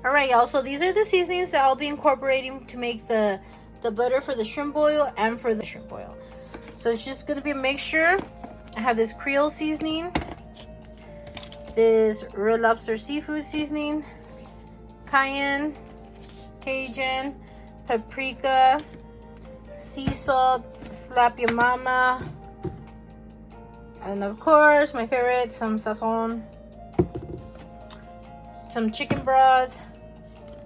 All right, y'all. So these are the seasonings that I'll be incorporating to make the butter for the shrimp boil and for the shrimp boil. So it's just gonna be a mixture. I have this Creole seasoning, this Red Lobster seafood seasoning, cayenne, Cajun, paprika, sea salt, slap your mama, and of course my favorite, some sazon, some chicken broth.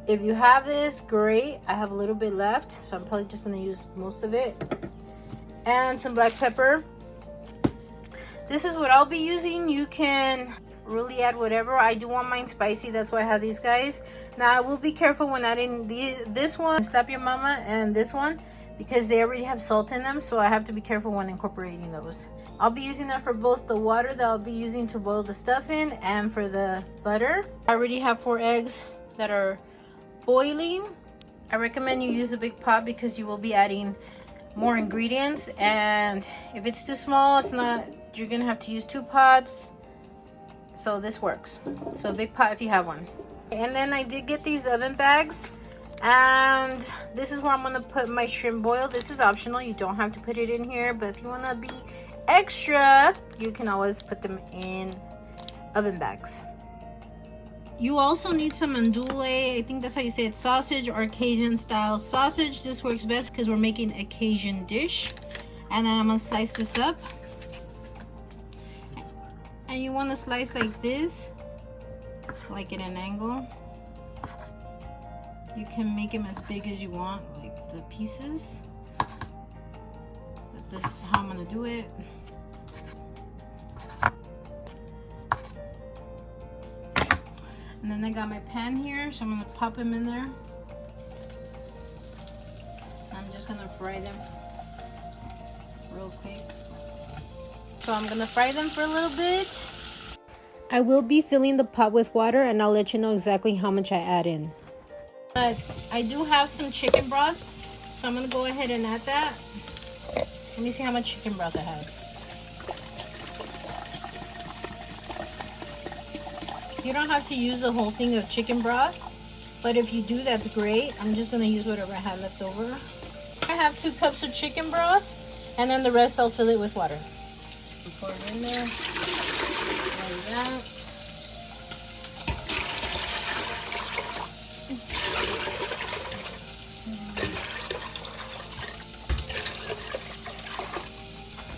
If you have this, great. I have a little bit left, so I'm probably just gonna use most of it. And some black pepper. This is what I'll be using. You can really add whatever. I do want mine spicy, that's why I have these guys. Now I will be careful when adding this one, Slap Your Mama, and this one, because they already have salt in them, so I have to be careful when incorporating those. I'll be using that for both the water that I'll be using to boil the stuff in and for the butter. I already have 4 eggs that are boiling. I recommend you use a big pot because you will be adding more ingredients, and if it's too small, it's not, you're gonna have to use 2 pots. So this works. So a big pot if you have one. And then I did get these oven bags, and this is where I'm gonna put my shrimp boil. This is optional, you don't have to put it in here, but if you want to be extra, you can always put them in oven bags. You also need some andouille, I think that's how you say it, sausage or Cajun style sausage. This works best because we're making a Cajun dish. And then I'm gonna slice this up. And you want to slice like this, like at an angle. You can make them as big as you want, like the pieces. But this is how I'm gonna do it. And then I got my pan here, so I'm gonna pop them in there. I'm just gonna fry them real quick. So I'm gonna fry them for a little bit. I will be filling the pot with water, and I'll let you know exactly how much I add in. But I do have some chicken broth, so I'm gonna go ahead and add that. Let me see how much chicken broth I have. You don't have to use the whole thing of chicken broth, but if you do, that's great. I'm just gonna use whatever I have left over. I have 2 cups of chicken broth, and then the rest I'll fill it with water. Pour it in there, like that.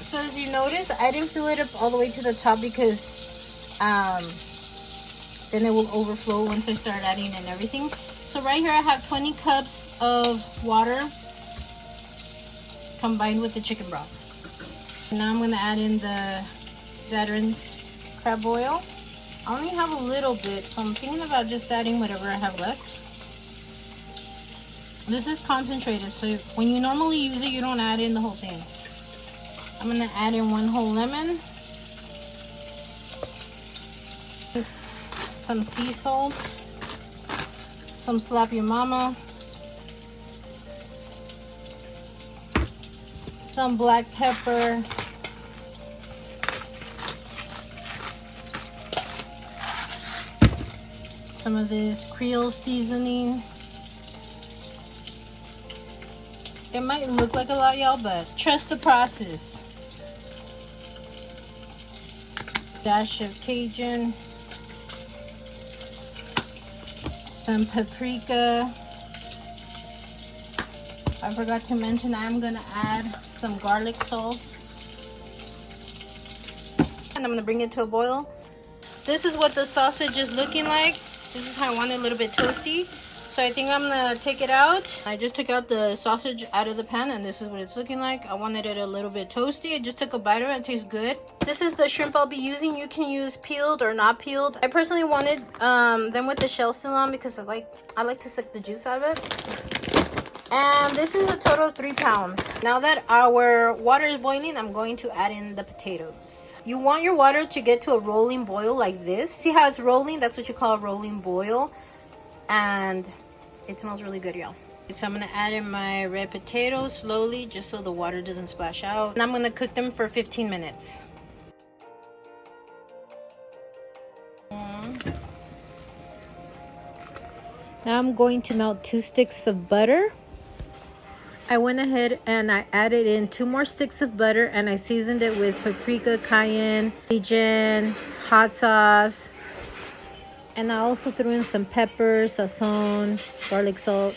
So as you notice, I didn't fill it up all the way to the top because then it will overflow once I start adding and everything. So right here I have 20 cups of water combined with the chicken broth. Now I'm going to add in the Zatarain's crab oil. I only have a little bit, so I'm thinking about just adding whatever I have left. This is concentrated, so when you normally use it, you don't add in the whole thing. I'm going to add in 1 whole lemon, some sea salt, some Slap Your Mama, some black pepper, some of this Creole seasoning. It might look like a lot, y'all, but trust the process. Dash of Cajun, some paprika. I forgot to mention I'm gonna add some garlic salt, and I'm gonna bring it to a boil. This is what the sausage is looking like. This is how I want it, a little bit toasty. So I think I'm gonna take it out. I just took out the sausage out of the pan, and this is what it's looking like. I wanted it a little bit toasty. I just took a bite of it. It tastes good. This is the shrimp I'll be using. You can use peeled or not peeled. I personally wanted them with the shell still on because I like to suck the juice out of it. And this is a total of 3 pounds. Now that our water is boiling, I'm going to add in the potatoes. You want your water to get to a rolling boil like this. See how it's rolling? That's what you call a rolling boil. And it smells really good, y'all. So I'm gonna add in my red potatoes slowly, just so the water doesn't splash out. And I'm gonna cook them for 15 minutes. Now I'm going to melt 2 sticks of butter. I went ahead and I added in 2 more sticks of butter, and I seasoned it with paprika, cayenne, Cajun, hot sauce. And I also threw in some pepper, sazon, garlic salt.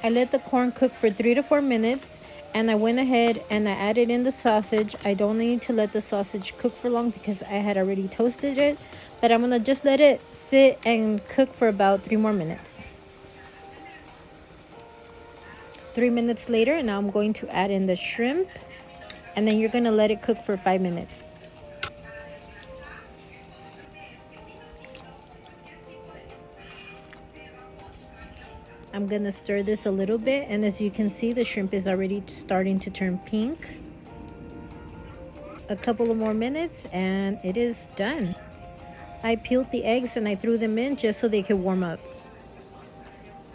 I let the corn cook for 3 to 4 minutes, and I went ahead and I added in the sausage. I don't need to let the sausage cook for long because I had already toasted it, but I'm gonna just let it sit and cook for about 3 more minutes. 3 minutes later, and now I'm going to add in the shrimp, and then you're gonna let it cook for 5 minutes. I'm gonna stir this a little bit, and as you can see, the shrimp is already starting to turn pink. A couple of more minutes and it is done. I peeled the eggs and I threw them in just so they could warm up.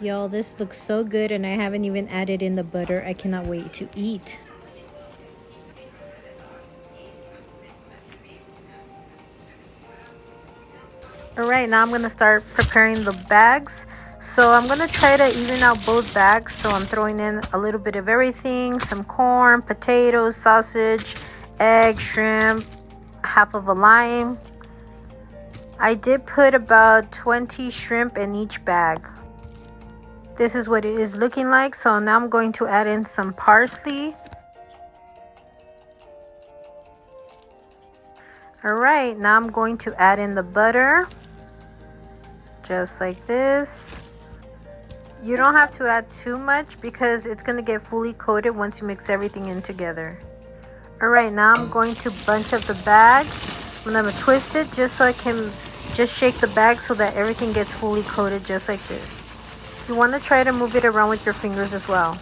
Y'all, this looks so good, and I haven't even added in the butter. I cannot wait to eat. All right, now I'm gonna start preparing the bags. So I'm gonna try to even out both bags. So I'm throwing in a little bit of everything: some corn, potatoes, sausage, egg, shrimp, half of a lime. I did put about 20 shrimp in each bag. This is what it is looking like. So now I'm going to add in some parsley. All right, now I'm going to add in the butter. Just like this. You don't have to add too much because it's going to get fully coated once you mix everything in together. All right, now I'm going to bunch up the bag. I'm going to twist it just so I can just shake the bag so that everything gets fully coated just like this. You want to try to move it around with your fingers as well.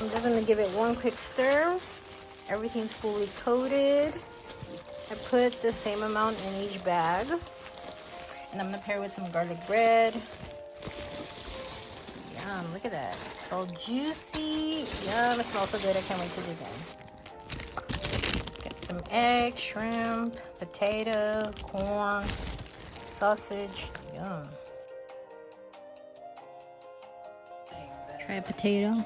I'm just going to give it one quick stir. Everything's fully coated. I put the same amount in each bag. And I'm going to pair it with some garlic bread. Yum, look at that. It's all juicy. Yum, it smells so good. I can't wait to do that. Get some egg, shrimp, potato, corn, sausage. Yum. Try a potato.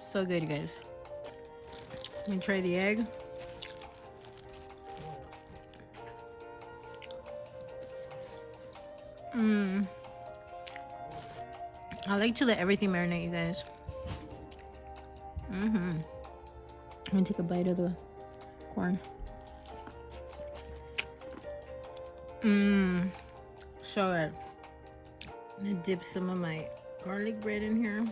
So good, you guys. Let me try the egg. I like to let everything marinate, you guys. I'm gonna take a bite of the corn. So good. I'm gonna dip some of my garlic bread in here.